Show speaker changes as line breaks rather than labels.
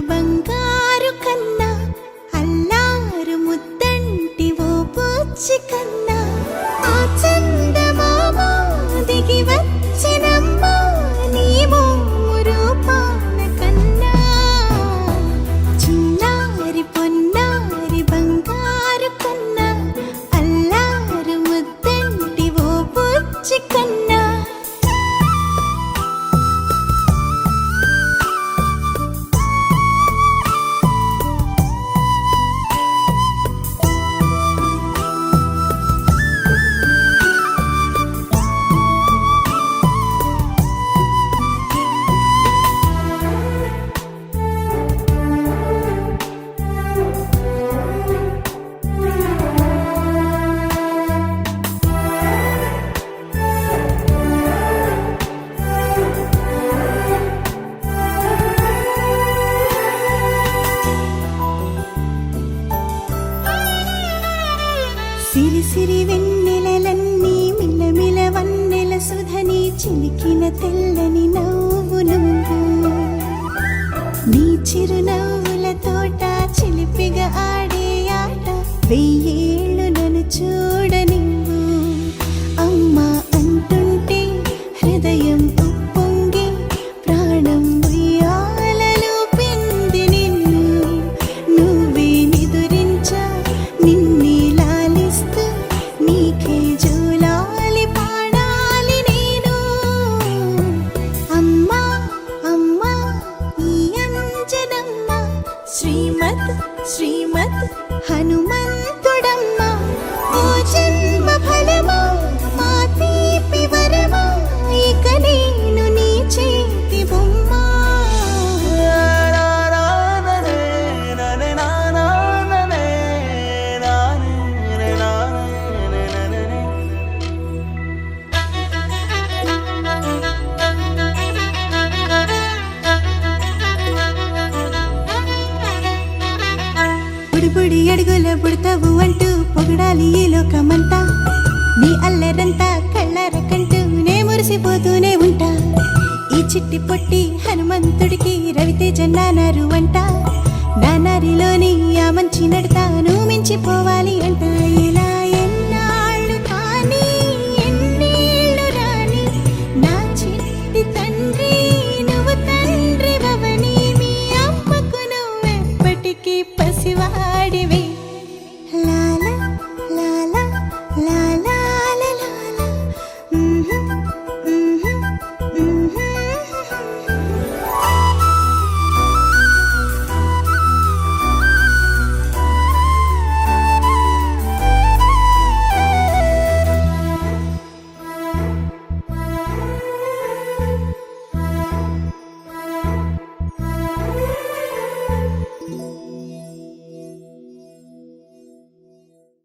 బంగారు కన్నా అల్లారు ముద్దంటి ఓ బుచ్చి కన్నా ఆ చందమామ దిగి వచ్చినమ్మా నీ మోము రూపాన కన్నా చిన్నారి పొన్నారి బంగారు కన్నా అల్లారు ముద్దంటి ఓ బుచ్చి కన్నా సిరి సిరి వెన్నెలలన్నీ మిలమిల వన్నెల సుధని చిలికిన తెల్లని నవ్వు నువ్వు నీ చిరునవ్వుల తోట చిలిపిగా ఆడే ఆట వెయ్యేళ్ళు నన్ను చూడనివ్వు అమ్మా అంటుంటే హృదయం ఉప్పొంగి ప్రాణం ఉయ్యాలలో పిండి నిన్ను నువ్వే నిదురించా నిన్నే నీకే జోలాలి పాడాలి నేను అమ్మా అమ్మా ఈ అంజనమ్మ శ్రీమత్ శ్రీమత్ హనుమంతుడమ్మ ఓ జన్మ ఫలమా మా తీపి వరమా ఇక నేను నీ చేతి బొమ్మ బుడి అడుగుల బుడతావు అంటూ పొగడాలి ఈ లోకమంతా నీ అల్లరంతా కళ్ళారకంటూ నే మురిసిపోతూనే ఉంటా ఈ చిట్టి పొట్టి హనుమంతుడికి రవితేజ నానారు అంట నానారిలోని ఆ మంచి నడతాను మించిపోవాలి అంట.